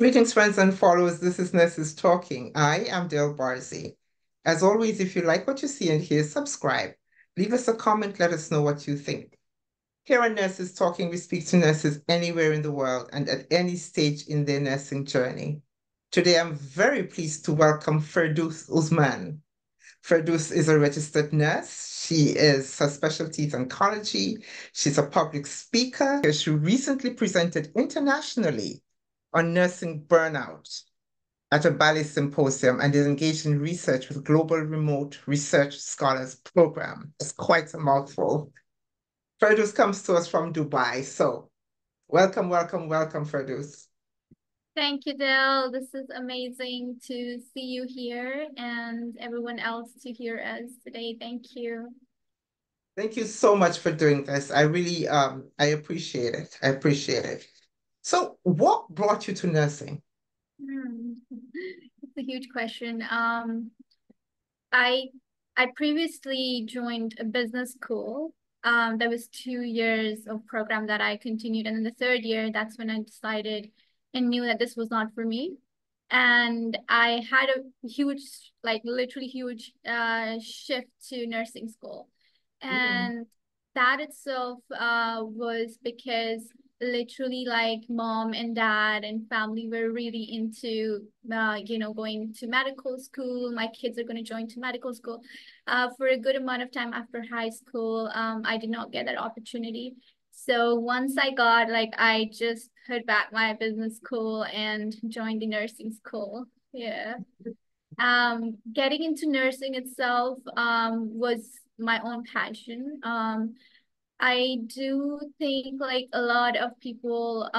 Greetings, friends and followers. This is Nurses Talking. I am Dale Barzy. As always, if you like what you see and hear, subscribe. Leave us a comment. Let us know what you think. Here on Nurses Talking, we speak to nurses anywhere in the world and at any stage in their nursing journey. Today, I'm very pleased to welcome Firdous Usman. Firdous is a registered nurse. Her specialty is oncology. She's a public speaker. She recently presented internationally on nursing burnout at a Bali symposium and is engaged in research with Global Remote Research Scholars Program. It's quite a mouthful. Firdous comes to us from Dubai. So welcome, welcome, welcome, Firdous. Thank you, Dell. This is amazing to see you here and everyone else to hear us today. Thank you. Thank you so much for doing this. I really I appreciate it. I appreciate it. So what brought you to nursing? Hmm. It's a huge question. I I previously joined a business school. There was 2 years of program that I continued, and in the third year, that's when I decided and knew that this was not for me. And I had a huge, like literally huge, shift to nursing school, Mm, and that itself was because literally like mom and dad and family were really into going to medical school. My kids are going to join to medical school. For a good amount of time after high school, I did not get that opportunity. So once I just put back my business school and joined the nursing school. Yeah. Getting into nursing itself was my own passion. I do think like a lot of people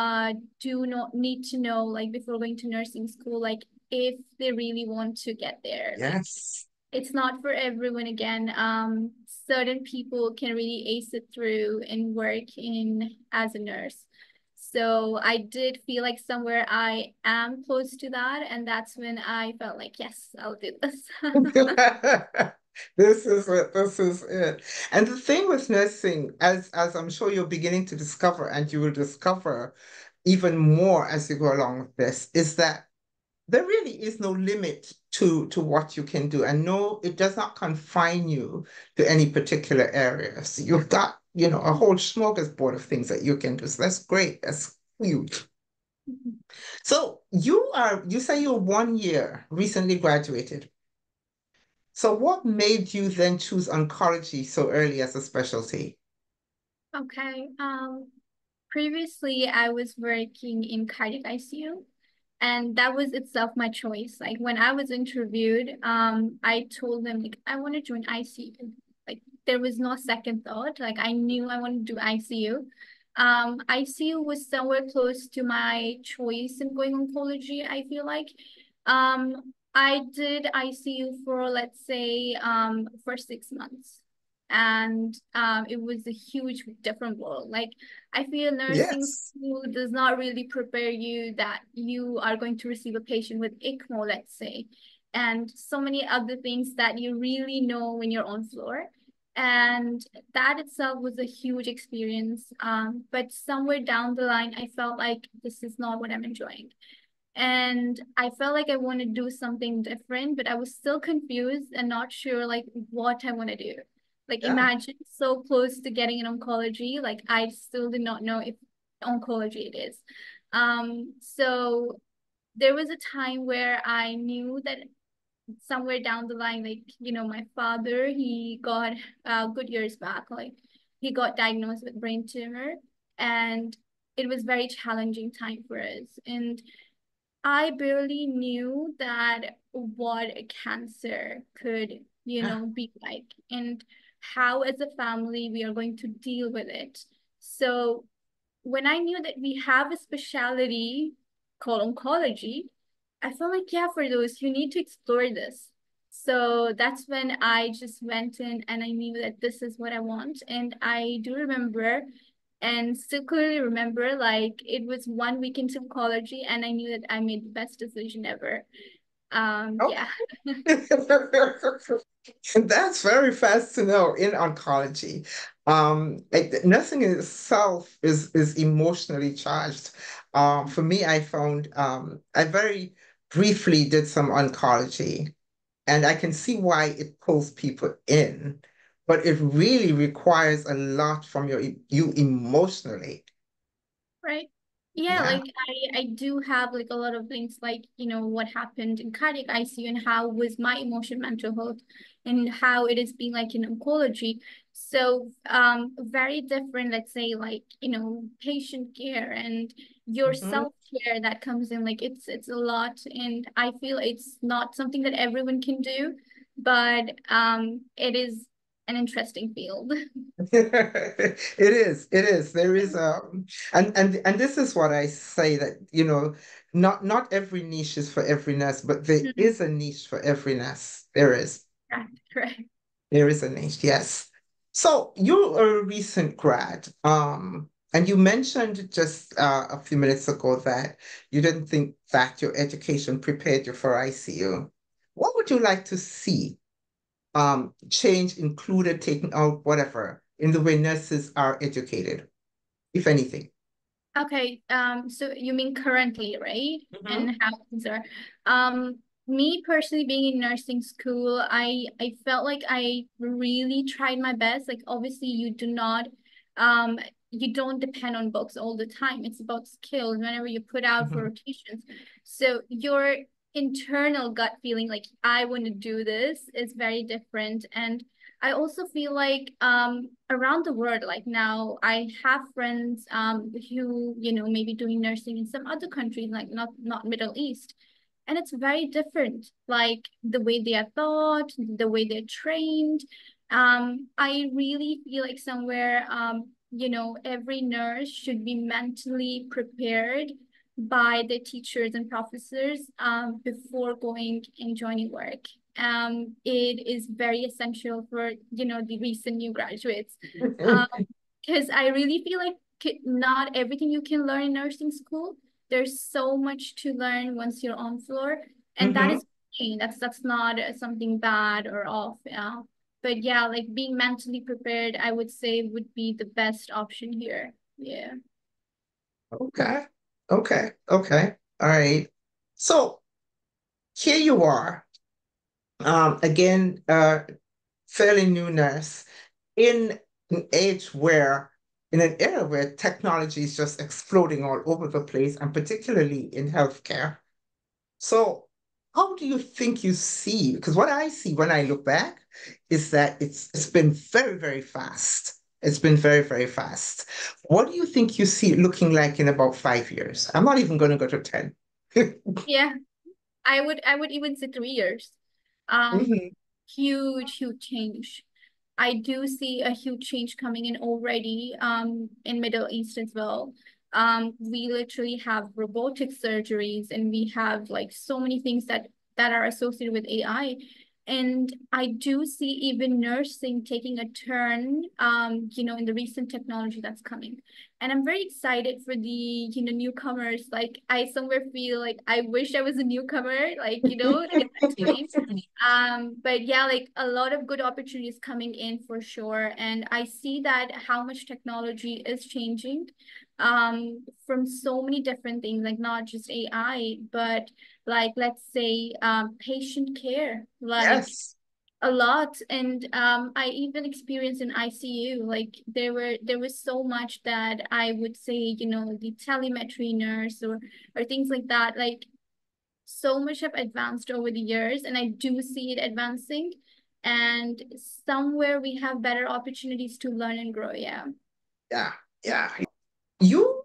do not need to know like before going to nursing school, like if they really want to get there. Like yes. it's not for everyone again. Certain people can really ace it through and work in as a nurse. So I did feel like somewhere I am close to that, and that's when I felt like, yes, I'll do this. This is it. This is it. And the thing with nursing, as I'm sure you're beginning to discover, and you will discover even more as you go along with this, is that there really is no limit to what you can do. And no, it does not confine you to any particular area. So you've got, a whole smorgasbord of things that you can do. So that's great. That's huge. So you say you're 1 year recently graduated. So what made you then choose oncology so early as a specialty? Okay. Previously I was working in cardiac ICU, and that was itself my choice. Like when I was interviewed, I told them like I want to join ICU. Like there was no second thought. Like I knew I wanted to do ICU. ICU was somewhere close to my choice in going oncology, I feel like. I did ICU for let's say for 6 months. And it was a huge different world. Like I feel nursing Yes. school does not really prepare you that you are going to receive a patient with ECMO, let's say, and so many other things that you really know when you're on floor. And that itself was a huge experience. But somewhere down the line, I felt like this is not what I'm enjoying. And I felt like I want to do something different, but I was still confused and not sure like what I want to do. Like Yeah. imagine so close to getting an oncology, like I still did not know if oncology it is. So there was a time where I knew that somewhere down the line, like, my father, he got good years back, like he got diagnosed with brain tumor, and it was very challenging time for us. And I barely knew that what a cancer could, be like, and how as a family we are going to deal with it. So when I knew that we have a specialty called oncology, I felt like, yeah, for those, you need to explore this. So that's when I just went in and I knew that this is what I want. And I do remember and still clearly remember, like, it was 1 week into oncology and I knew that I made the best decision ever. Okay. Yeah. And that's very fast to know in oncology. Like nursing in itself is emotionally charged. For me, I found I very briefly did some oncology, and I can see why it pulls people in, but it really requires a lot from you emotionally. Right. Yeah, Yeah. like I do have like a lot of things like, what happened in cardiac ICU and how was my emotional mental health and how it is being like in oncology. So very different, let's say like, patient care and your Mhm. self-care that comes in, like it's a lot, and I feel it's not something that everyone can do, but it is an interesting field. It is, it is. There is and this is what I say that, not every niche is for every nurse, but there Mhm. is a niche for every nurse. There is. Correct, correct. There is a niche, yes. So you're a recent grad, and you mentioned just a few minutes ago that you didn't think that your education prepared you for ICU. What would you like to see change, included taking out whatever, in the way nurses are educated, if anything? Okay, so you mean currently, right? Hmm. And how things are. Um, Me personally being in nursing school, I felt like I really tried my best. Like obviously um you don't depend on books all the time. It's about skills whenever you put out for Hmm. rotations. So your internal gut feeling like I want to do this is very different. And I also feel like around the world, like now I have friends who, maybe doing nursing in some other countries, like not Middle East. And it's very different, like the way they are taught, the way they're trained. I really feel like somewhere every nurse should be mentally prepared by the teachers and professors before going and joining work. It is very essential for the recent new graduates, because I really feel like not everything you can learn in nursing school. There's so much to learn once you're on floor, and that Hmm. is okay. That's not something bad or off. But yeah, like being mentally prepared, I would say would be the best option here. Yeah. Okay. Okay. Okay. All right. So here you are. Again, fairly new nurse in an age where, in an era where technology is just exploding all over the place, and particularly in healthcare. So, how do you think you see? Because what I see when I look back is that it's been very, very fast. It's been very, very fast. What do you think you see it looking like in about 5 years? I'm not even going to go to 10. Yeah, I would even say 3 years. Um, Mhm. huge change. I do see a huge change coming in already in Middle East as well. We literally have robotic surgeries, and we have like so many things that are associated with AI. And I do see even nursing taking a turn, in the recent technology that's coming. And I'm very excited for the, newcomers. Like I somewhere feel like I wish I was a newcomer, like, in that time. But yeah, like a lot of good opportunities coming in for sure. And I see that how much technology is changing from so many different things, like not just AI, but like let's say patient care, like Yes. a lot. And I even experienced in ICU, like there was so much that I would say, the telemetry nurse or things like that, like so much have advanced over the years, and I do see it advancing. And somewhere we have better opportunities to learn and grow. Yeah. Yeah. Yeah. You're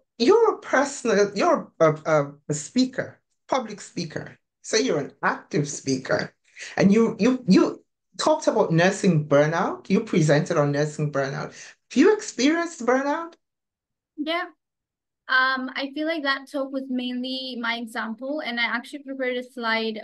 a speaker, public speaker. So you're an active speaker. And you talked about nursing burnout. You presented on nursing burnout. Have you experienced burnout? Yeah. I feel like that talk was mainly my example, and I actually prepared a slide,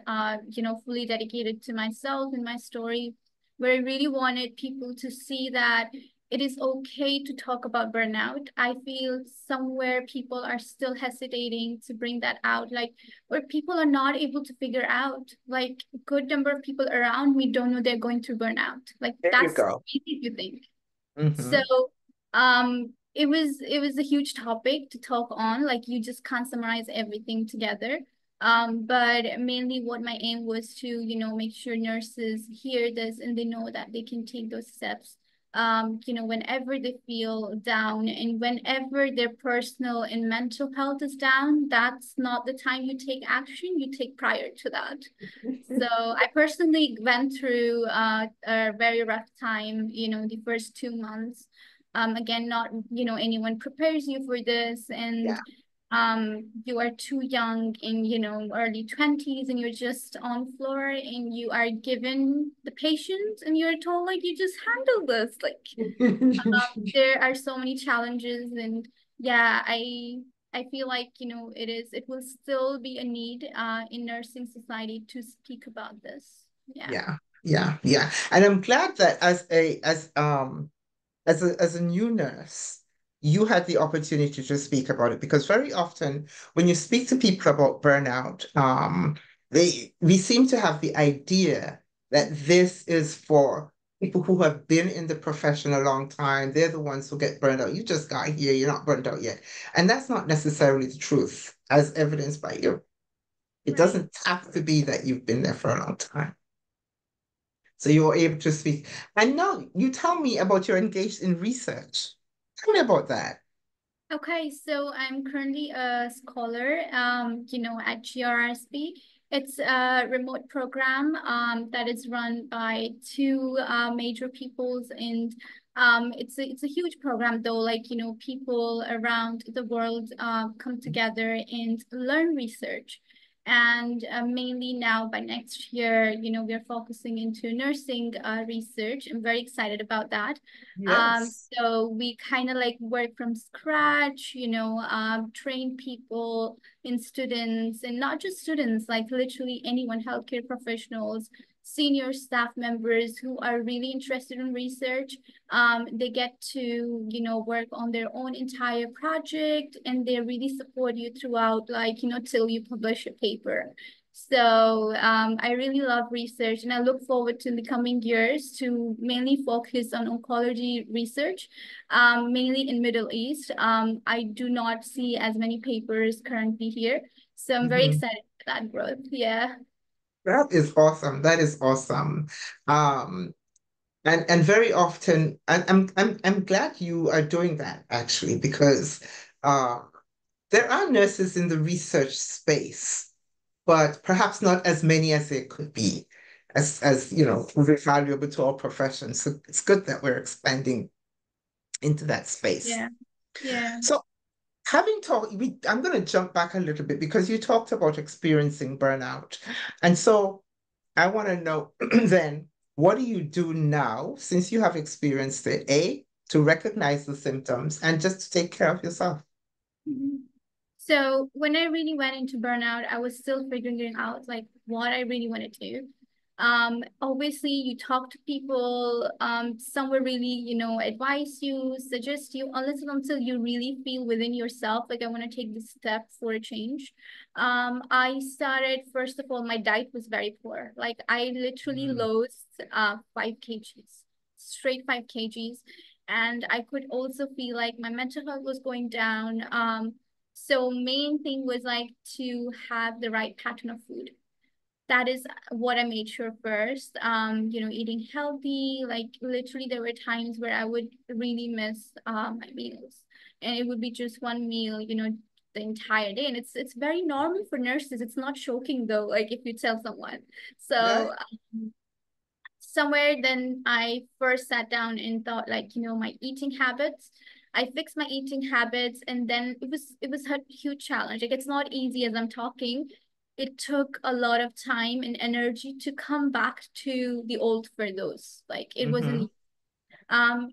fully dedicated to myself and my story, where I really wanted people to see that it is okay to talk about burnout. I feel somewhere people are still hesitating to bring that out, like where people are not able to figure out, like a good number of people around me don't know they're going through burnout. Like There you that's go. easy to think. So, Hmm. it was a huge topic to talk on. Like you just can't summarize everything together. But mainly what my aim was to, make sure nurses hear this and they know that they can take those steps. Whenever they feel down and whenever their personal and mental health is down, that's not the time you take action, you take prior to that. So I personally went through a very rough time, the first 2 months. Again, not, anyone prepares you for this, Yeah. and you are too young in, early 20s, and you're just on floor and you are given the patient and you're told like you just handle this. Like there are so many challenges, and yeah, I feel like, it will still be a need in nursing society to speak about this. Yeah. Yeah, yeah, yeah. And I'm glad that as a new nurse, you had the opportunity to speak about it because very often when you speak to people about burnout, we seem to have the idea that this is for people who have been in the profession a long time. They're the ones who get burned out. You just got here, you're not burned out yet. And that's not necessarily the truth, as evidenced by you. It Right. doesn't have to be that you've been there for a long time. So you were able to speak. And now you tell me about you're engaged in research. Tell me about that. Okay, so I'm currently a scholar, at GRRSP. It's a remote program that is run by two major peoples, and it's a huge program though. Like, people around the world come together and learn research. And mainly now by next year, we're focusing into nursing research. I'm very excited about that. Yes. So we kind of like work from scratch, train people and students, and not just students, like literally anyone, healthcare professionals, senior staff members who are really interested in research. They get to, work on their own entire project, and they really support you throughout, like, till you publish a paper. So I really love research, and I look forward to the coming years to mainly focus on oncology research, mainly in Middle East. I do not see as many papers currently here, so I'm very Mhm. excited for that growth. Yeah. That is awesome. That is awesome. Um, and very often, and I'm glad you are doing that actually, because uh, there are nurses in the research space, but perhaps not as many as there could be, as very valuable to our profession. So it's good that we're expanding into that space. Yeah. Yeah. So having talked, I'm going to jump back a little bit because you talked about experiencing burnout. And so I want to know then, what do you do now since you have experienced it? A, to recognize the symptoms and just to take care of yourself. Mhm. So when I really went into burnout, I was still figuring out like what I really want to do. Obviously you talk to people, some will really, advise you, suggest you, unless and until you really feel within yourself, like I want to take this step for a change. I started, first of all, my diet was very poor. Like I literally Mm. lost 5 kgs, straight 5 kgs. And I could also feel like my mental health was going down. So main thing was like to have the right pattern of food. That is what I made sure first. Eating healthy, like literally there were times where I would really miss my meals. And it would be just one meal, the entire day. And it's very normal for nurses. It's not shocking though, like if you tell someone. Yeah. So somewhere then I first sat down and thought like, my eating habits. I fixed my eating habits, and then it was a huge challenge. Like it's not easy as I'm talking. It took a lot of time and energy to come back to the old Firdaus. Like it Hmm. wasn't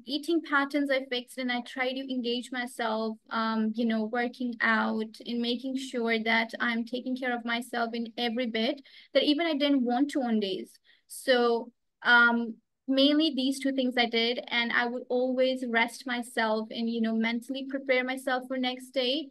eating patterns I fixed, and I try to engage myself, working out and making sure that I'm taking care of myself in every bit that even I didn't want to on days. So mainly these two things I did, and I would always rest myself and, mentally prepare myself for next day.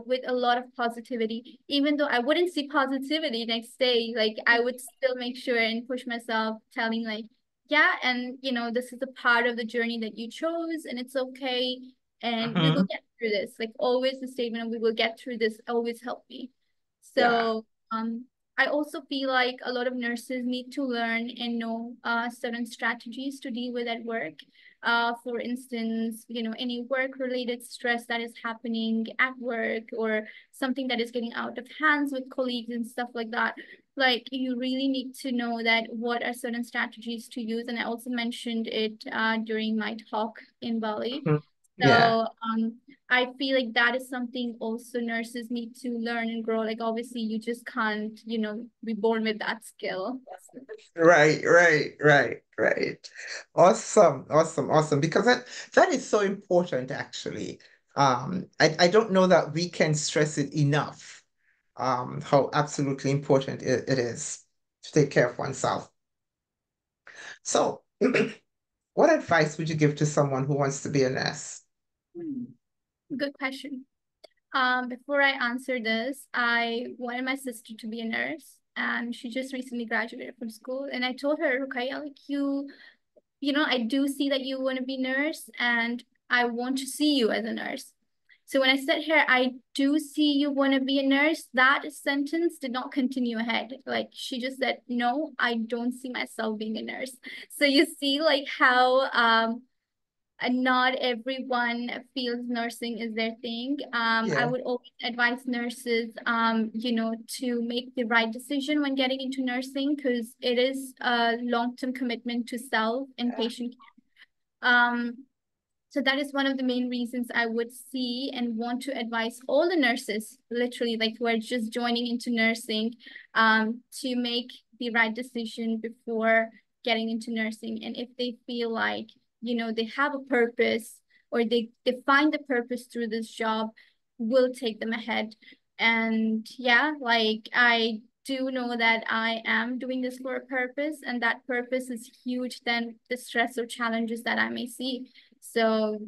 With a lot of positivity, even though I wouldn't see positivity next day, like I would still make sure and push myself, telling like, yeah, and this is a part of the journey that you chose, and it's okay. and we will Mhm. get through this. Like always the statement of we will get through this always help me. Yeah. So I also feel like a lot of nurses need to learn and know certain strategies to deal with at work. For instance, any work-related stress that is happening at work or something that is getting out of hands with colleagues and stuff like that. Like you really need to know that what are certain strategies to use. And I also mentioned it during my talk in Bali. Mhm. Yeah. So I feel like that is something also nurses need to learn and grow. Like obviously you just can't, be born with that skill. Right, right, right, right. Awesome, awesome, awesome. Because that is so important, actually. I don't know that we can stress it enough, how absolutely important it is to take care of oneself. So, what advice would you give to someone who wants to be a nurse? Hmm. Good question. Before I answer this, I wanted my sister to be a nurse, and she just recently graduated from school. And I told her, okay, like I do see that you want to be a nurse, and I want to see you as a nurse. So when I said here, I do see you want to be a nurse, that sentence did not continue ahead. Like she just said, no, I don't see myself being a nurse. So you see, like how and not everyone feels nursing is their thing. I Yeah. would always advise nurses, to make the right decision when getting into nursing because it is a long-term commitment to self and patient care. So that is one of the main reasons I would see and want to advise all the nurses, literally, like who are just joining into nursing, to make the right decision before getting into nursing. And if they feel like, they have a purpose or they find the purpose through this job, will take them ahead. And yeah, like I do know that I am doing this for a purpose, and that purpose is huge than the stress or challenges that I may see. So,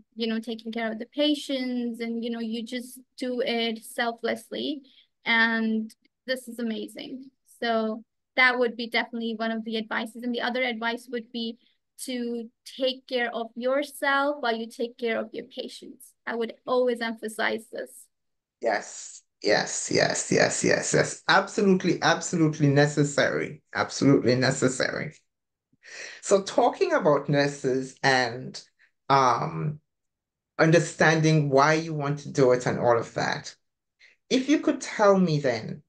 taking care of the patients and, you just do it selflessly. And this is amazing. So that would be definitely one of the advices. And the other advice would be to take care of yourself while you take care of your patients. I would always emphasize this. Yes, yes, yes, yes, yes, yes. Absolutely, absolutely necessary. Absolutely necessary. So talking about nurses and um understanding why you want to do it and all of that. If you could tell me then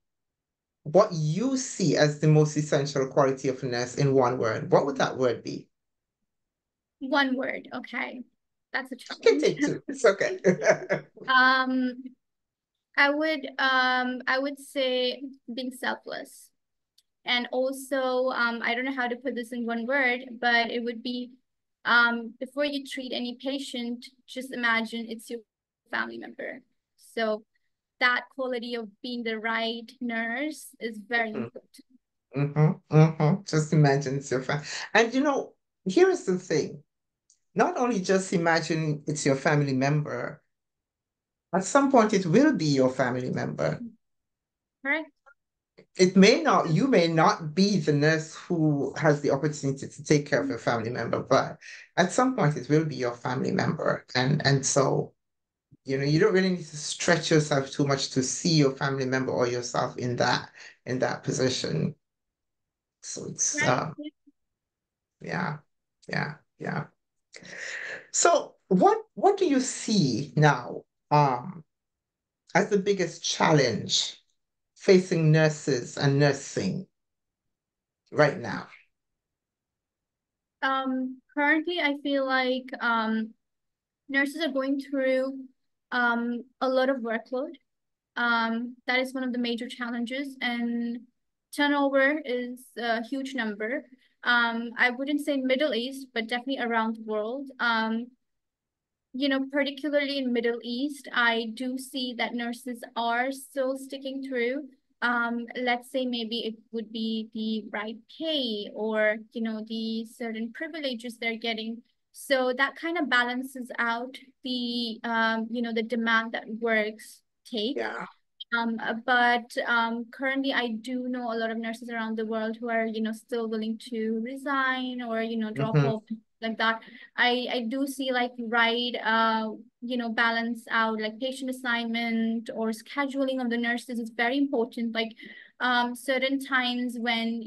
what you see as the most essential quality of a nurse in one word, what would that word be? One word. Okay. That's a I can challenge. take two. It's okay. um, I would say being selfless. And also, I don't know how to put this in one word, but it would be before you treat any patient, just imagine it's your family member. So that quality of being the right nurse is very important. Just imagine it's your family. And here is the thing. Not only just imagine it's your family member, at some point it will be your family member. Correct? You may not be the nurse who has the opportunity to take care of your family member, but at some point it will be your family member. And so, you don't really need to stretch yourself too much to see your family member or yourself in that position. So it's Right. yeah, yeah, yeah. So what do you see now as the biggest challenge facing nurses and nursing right now? Currently, I feel like nurses are going through a lot of workload. That is one of the major challenges, and turnover is a huge number. I wouldn't say Middle East, but definitely around the world. Particularly in Middle East, I do see that nurses are still sticking through. Let's say maybe it would be the right pay or, the certain privileges they're getting. So that kind of balances out the demand that works take. Yeah. But currently, I do know a lot of nurses around the world who are, still willing to resign or, drop Hmm. off. like that. I do see like right balance out like patient assignment or scheduling of the nurses is very important. Like certain times when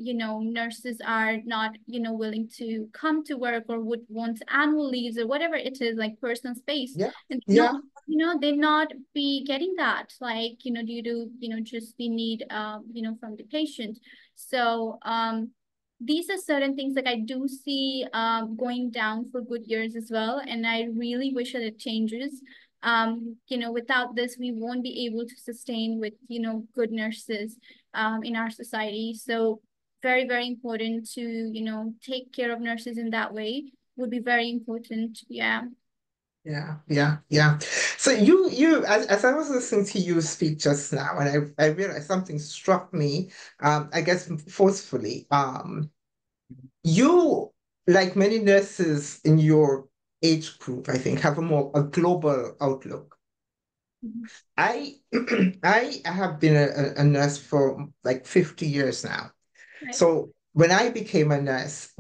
nurses are not willing to come to work or would want annual leaves or whatever it is, like personal space, Yeah. and not Yeah. they not be getting that, like due to just the need from the patient. So these are certain things like I do see going down for good years as well, and I really wish that it changes. Without this, we won't be able to sustain with good nurses in our society. So very, very important to take care of nurses in that way would be very important. Yeah. Yeah, yeah, yeah. So as I was listening to you speak just now, and I realized something struck me, I guess forcefully. You, like many nurses in your age group, I think, have a global outlook. Mhm. I I have been a nurse for like 50 years now. Right. So when I became a nurse,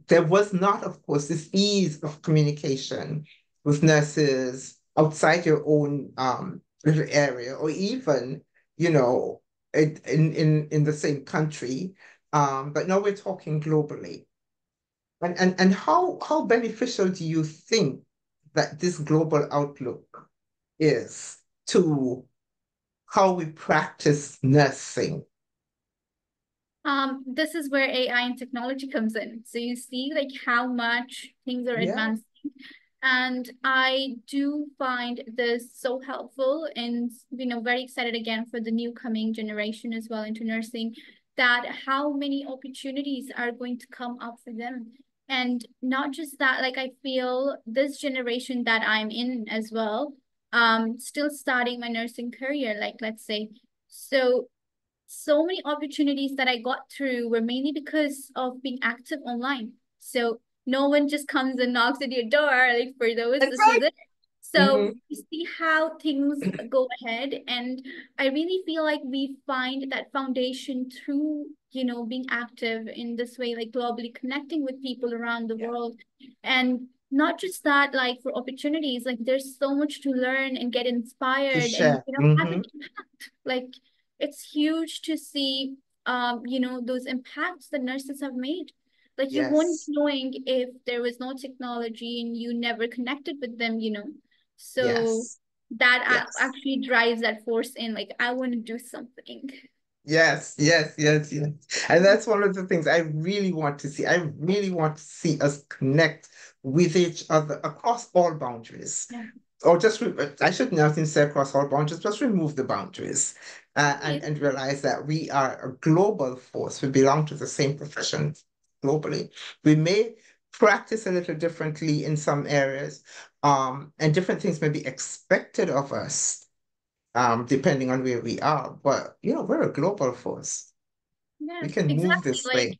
there was not, of course, this ease of communication with nurses outside your own little area, or even, you know, in the same country. But now we're talking globally. And how beneficial do you think that this global outlook is to how we practice nursing? This is where AI and technology comes in. So you see like how much things are Yeah, advancing. And I do find this so helpful and very excited again for the new coming generation as well into nursing, that how many opportunities are going to come up for them. And not just that, like I feel this generation that I'm in as well, still starting my nursing career, like let's say. So many opportunities that I got through were mainly because of being active online. So no one just comes and knocks at your door, like for those, that's this is right. it. So Hmm. you see how things go ahead. And I really feel like we find that foundation through, being active in this way, like globally connecting with people around the Yeah, world. And not just that, like for opportunities, like there's so much to learn and get to inspired and, share. have Hmm. an impact. Like it's huge to see those impacts that nurses have made. Like you won't Yes, be knowing if there was no technology and you never connected with them. So yes, that yes. actually drives that force in, like I want to do something. Yes, yes, yes, yes. And that's one of the things I really want to see. I really want to see us connect with each other across all boundaries. Yeah. Or just, I shouldn't have say across all boundaries, just remove the boundaries Yes. and realize that we are a global force. We belong to the same profession globally. We may practice a little differently in some areas, and different things may be expected of us depending on where we are. But we're a global force. Yeah, We can move exactly. this Like way.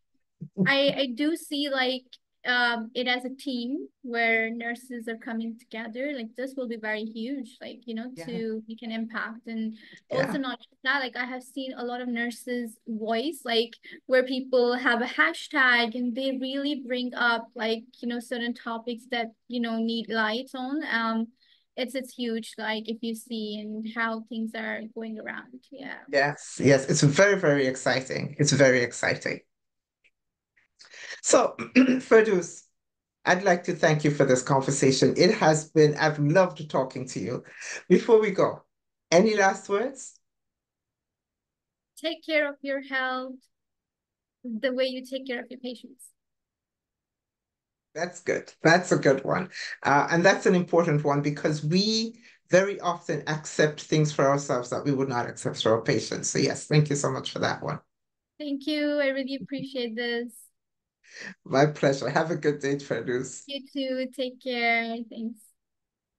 I do see like it as a team where nurses are coming together. Like this will be very huge, like Yeah, to make an impact. And also yeah, not just that, like I have seen a lot of nurses voice, like where people have a hashtag and they really bring up like certain topics that need light on. It's huge, like if you see and how things are going around. Yeah. yes, yes. It's very, very exciting. It's very exciting. So, Firdous, I'd like to thank you for this conversation. I've loved talking to you. Before we go, any last words? Take care of your health the way you take care of your patients. That's good. That's a good one. And that's an important one because we very often accept things for ourselves that we would not accept for our patients. So, yes, thank you so much for that one. Thank you. I really appreciate this. My pleasure. Have a good day, Firdous. You too. Take care. Thanks.